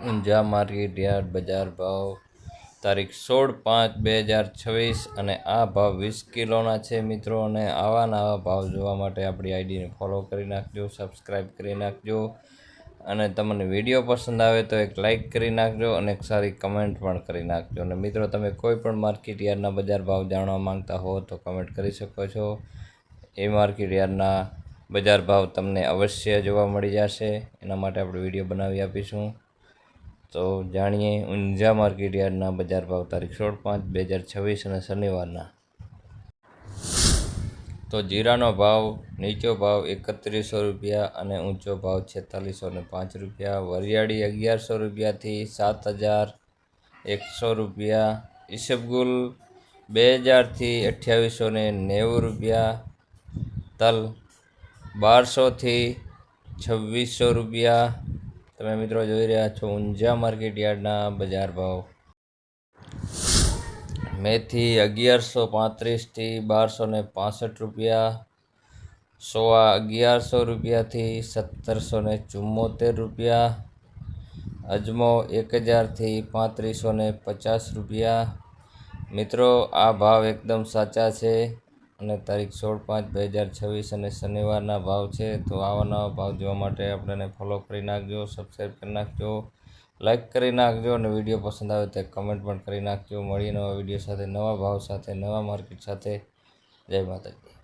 Unjha market yard બજાર ભાવ તારીખ 16/5/2026 અને આ ભાવ 20 કિલોના છે મિત્રો। અને આવા નવા ભાવ જોવા માટે આપણી આઈડીને ફોલો કરી નાખજો, સબસ્ક્રાઈબ કરી નાખજો અને તમને વિડીયો પસંદ આવે તો એક લાઇક કરી નાખજો અને એક સારી કમેન્ટ પણ કરી નાખજો। અને મિત્રો તમે કોઈ પણ માર્કેટ યાર્ડના બજાર ભાવ જાણવા માંગતા હો તો કમેન્ટ કરી શકો છો। એ માર્કેટ યાર્ડના બજાર ભાવ તમને અવશ્ય જોવા મળી જશે, એના માટે આપણે વિડીયો બનાવી આપીશું। તો જાણીએ ઊંઝા માર્કેટ યાર્ડના બજાર ભાવ તારીખ 16/5/2026 અને શનિવારના। તો જીરાનો ભાવ નીચો ભાવ 3100 રૂપિયા અને ઊંચો ભાવ 4605 રૂપિયા। વરિયાળી 1100 રૂપિયાથી 7100 રૂપિયા। ઈસબગુલ 2000થી 2890 રૂપિયા। તલ 1200થી 2600 રૂપિયા। તમે મિત્રો જોઈ રહ્યા છો ઊંઝા માર્કેટ યાર્ડના બજાર ભાવ। મેથી 1135થી 1265 રૂપિયા। સોવા 1100 રૂપિયાથી 1774 રૂપિયા। અજમો 1000થી 3550 રૂપિયા। મિત્રો આ ભાવ એકદમ સાચા છે અને તારીખ 16/5/2026 અને શનિવારના ભાવ છે। તો આવા નવા ભાવ જોવા માટે આપણને ફોલો કરી નાખજો, સબસ્ક્રાઈબ કરી નાખજો, લાઇક કરી નાખજો અને વિડીયો પસંદ આવે તો કમેન્ટ પણ કરી નાખજો। મળીએ નવા વિડીયો સાથે, નવા ભાવ સાથે, નવા માર્કેટ સાથે। જય માતાજી।